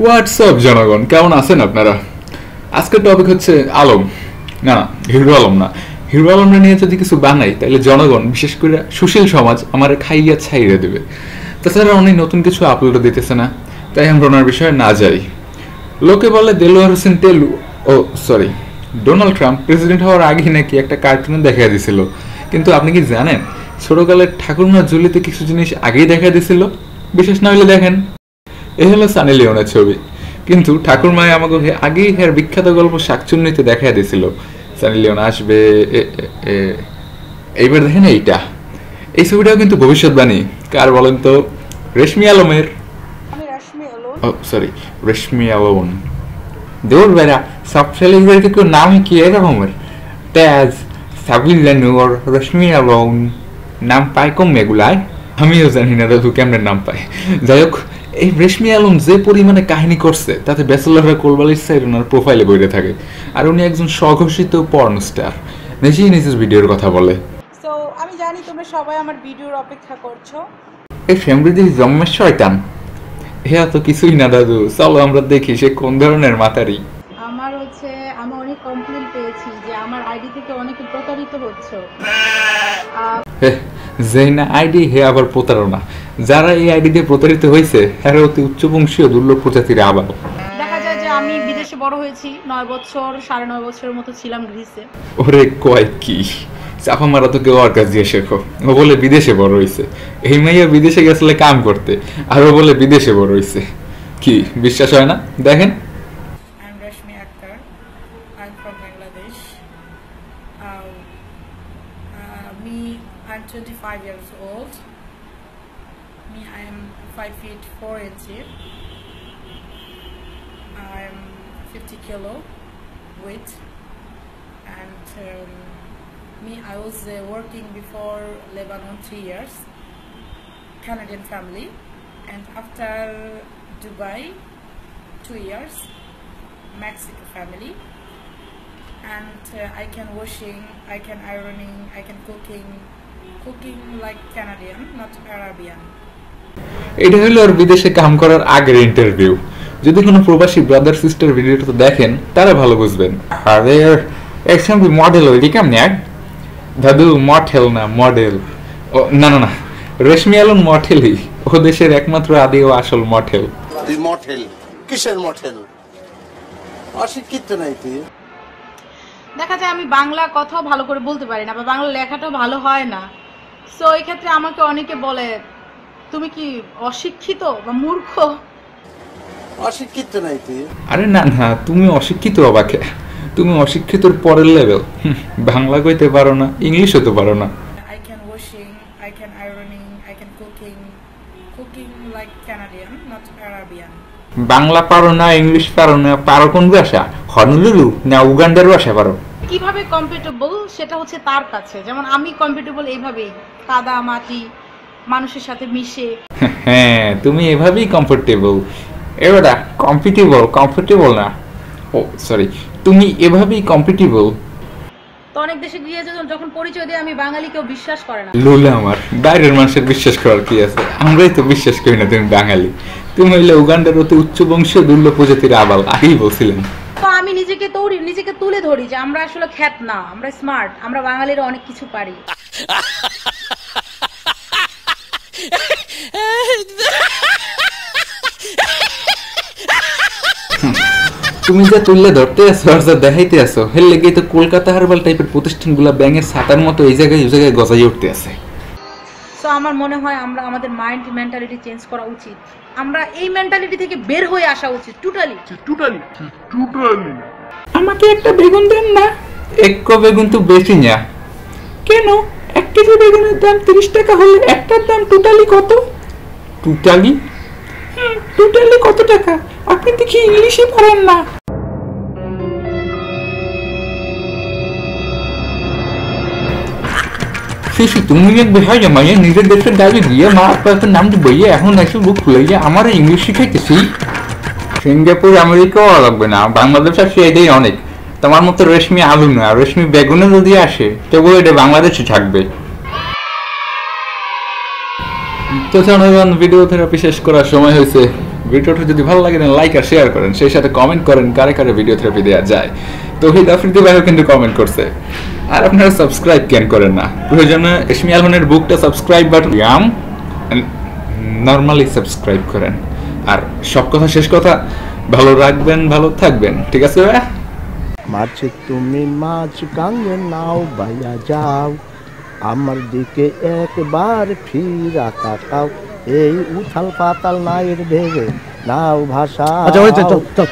WhatsApp জনগণ, কেমন আছেন আপনারা? আজকের টপিক হচ্ছে আলম, না হিরো আলম না। হিরো আলমরা নিয়ে যদি কিছু বানাই তাহলে জনগণ, বিশেষ করে সুশীল সমাজ আমার খাইয়া ছাইড়ে দেবে। তাছাড়া অনেক নতুন কিছু আপলোড দিতেছে না, তাই আমরা ওনার বিষয়ে না যাই। লোকে বলে দেলোয়ার হোসেন টেলু, ডোনাল্ড ট্রাম্প প্রেসিডেন্ট হওয়ার আগে নাকি একটা কার্টুনে দেখা দিছিল। কিন্তু আপনি কি জানেন ছোটকালের ঠাকুরমা ঝুলিতে কিছু জিনিস আগেই দেখা দিছিল? বিশেষ না হলে দেখেন, এ হলো সানি লিওনের ছবি, কিন্তু ঠাকুরমায় আমাকে আগেই এর বিখ্যাত গল্প শাকচুন্নিতে দেখা দিছিল সানি লিওন আসবে। এইবার দেখেন এইটা, এই ছবিটাও কিন্তু ভবিষ্যৎবাণী কার বলেন তো? রেশমি আলমের। রেশমি আলম। দূর বেড়া, সব ছেলেদেরকে কেউ নাম কি এরকমের? তেজ, সাবিলা নূর, রেশমি আলম নাম পায় কম এগুলায়। আমিও জানি না দাদু কেমন নাম পায়। যাই হোক, এই রেশমি আলম যে পরিমাণে কাহিনী করছে তাতে ব্যাচেলররা কোলবালিশ সাইড ওনার প্রোফাইলে বইরে থাকে। আর উনি একজন স্বঘোষিত পর্ন স্টার, নিজেই নিজের ভিডিওর কথা বলে। সো আমি জানি তোমরা সবাই আমার ভিডিওর অপেক্ষা করছো। এই ফ্যামিলির জন্মের শয়তান হ্যাঁ তো কিছুই না দাদু, চলো আমরা দেখি সে কোন ধরনের মাতারি। আমি অনেক কমপ্লেইন পেয়েছি যে আমার আইডি থেকে অনেকে প্রতারিত হচ্ছে। যে না আইডি হে আবার প্রতারণা। যারা এই আইডি দিয়ে প্রতারিত হয়েছে হ্যাঁ অতি উচ্চবংশীয় দুর্লভ প্রজাতির আবার। দেখা যায় যে আমি বিদেশে বড় হয়েছি, 9 বছর 9.5 বছরের মতো ছিলাম গ্রিসে। ওরে কয় কি চাপা মারা তো কেউ আর কাজ দিয়ে শেখো। ও বলে বিদেশে বড় হয়েছে, এই মাইয়া বিদেশে গেছিলে কাম করতে, আর ও বলে বিদেশে বড় হয়েছে। কি বিশ্বাস হয় না? দেখেন। I'm Rashmi Akhtar. I'm from Bangladesh. I'm 25 years old. I am 5 feet 4 inches. I'm 50 kilo weight. And I was working before Lebanon 3 years, Canadian family, and after Dubai 2 years, Mexico family. And I can washing, I can ironing, I can cooking like Canadian, not Arabian. এটা হলো আর বিদেশে কাম করার আগের interview. যদি কোনো প্রবাসী brother sister ভিডিওটা তো দেখেন তারা ভালো বুঝবেন। আরে একসময় মডেল ওই কেমন এক দাদু? মডেল না মডেল। ও না না না, রেশমি আলম মডেলই, ও দেশের একমাত্র আদি ও আসল মডেল। তুই মডেল কিসের মডেল? অশিক্ষিত নাই তুই। দেখা যায় আমি বাংলা কথাও ভালো করে বলতে পারি না, বা বাংলা লেখাটাও ভালো হয় না। সো এই ক্ষেত্রে আমাকে অনেকে বলে তুমি কি অশিক্ষিত বা মূর্খ? অশিক্ষিত নাই তুই। আরে না না, তুমি অশিক্ষিত অবাকে, তুমি অশিক্ষিতর পরের লেভেল। বাংলা কইতে পারো না, ইংলিশও তো পারো না। I can washing, I can ironing, I can cooking like Canadian, not Arabian. Bangla পারো না, ইংলিশ পারো না, পারো কোন ভাষা? হনুলুলু না উগান্ডার ভাষা পারো? কিভাবে কম্পিটেবল সেটা হচ্ছে তার কাছে। যেমন আমি কম্পিটেবল এইভাবেই, কাদা মাটি মানুষের সাথে মিশে। হ্যাঁ, তুমি এভাবেই কমফোর্টেবল। এবারে কমফোর্টেবল না, ও সরি, তুমি এভাবেই কম্পিটেবল। তো অনেক দেশে গিয়ে যখন পরিচয় দিয়ে আমি বাঙালি, কেউ বিশ্বাস করে না। লোলা আমার, বাইরের মানুষের বিশ্বাস করার কি আছে? আমরাই তো বিশ্বাস করি না তুমি বাঙালি। তুমি হইলে উগান্ডার অতি উচ্চ বংশীয় দুর্লভ প্রজাতির আবাল, আগেই বলছিলেন। তো আমি নিজেকে তুলে ধরি যে আমরা আসলে খ্যাত না, আমরা স্মার্ট, আমরা বাঙালিরা অনেক কিছু পারি। তুমি যা তুললে ধরতে আসো আর যা দেখাইতে আসো হের লেগে তো কলকাতা হারবাল টাইপের প্রতিষ্ঠানগুলো ব্যাঙের ছাতার মতো এই জায়গায় গজাই উঠতে আছে। সো আমার মনে হয় আমরা আমাদের মেন্টালিটি চেঞ্জ করা উচিত। আমরা এই মেন্টালিটি থেকে বের হয়ে আসা উচিত টোটালি। আমাকে একটা বেগুন দেন না। এক বেগুন তো বেশি না। কেন? 1 কেজি বেগুনের দাম 30 টাকা হলে একটার দাম টোটালি কত? টোটালি কত টাকা? আপনি দেখি ইংলিশে পারেন না। তুমি এক বেহাই জামাইয়ে নিজের দেশের দাবি দিয়ে মা আপনার নাম বইয়ে এখন এসে বুক খুলে গিয়ে আমার ইংলিশ শিখাইতেছি। সিঙ্গাপুর আমেরিকাও লাগবে না, বাংলাদেশ আর সেটাই অনেক। তোমার মতো রেশমি আলু না, রেশমি বেগুনে যদি আসে তবু এটা বাংলাদেশে থাকবে। তো জনগণ, ভিডিও থেরাপি শেষ করার সময় হয়েছে। ভিডিওটা যদি ভালো লাগে লাইক আর শেয়ার করেন, সেই সাথে কমেন্ট করেন কারে কারে ভিডিও থেরাপি দেওয়া যায়। তৌহিদ আফ্রিদি ভাইও কিন্তু কমেন্ট করছে। আর আপনারা সাবস্ক্রাইব কেন করেন না? প্রয়োজনে রেশমি আলমানের বুকটা সাবস্ক্রাইব বাটন নর্মালি সাবস্ক্রাইব করেন। আর সব কথা শেষ কথা, ভালো রাখবেন, ভালো থাকবেন, ঠিক আছে ভাইয়া? মাঝে তুমি মাছ গাঙ্গে নাও বাইয়া যাও, আমার দিকে একবার ফিরা তাকাও, এই উথাল পাতাল নায়ের ভেবে নাও ভাষা। আচ্ছা, চল চল।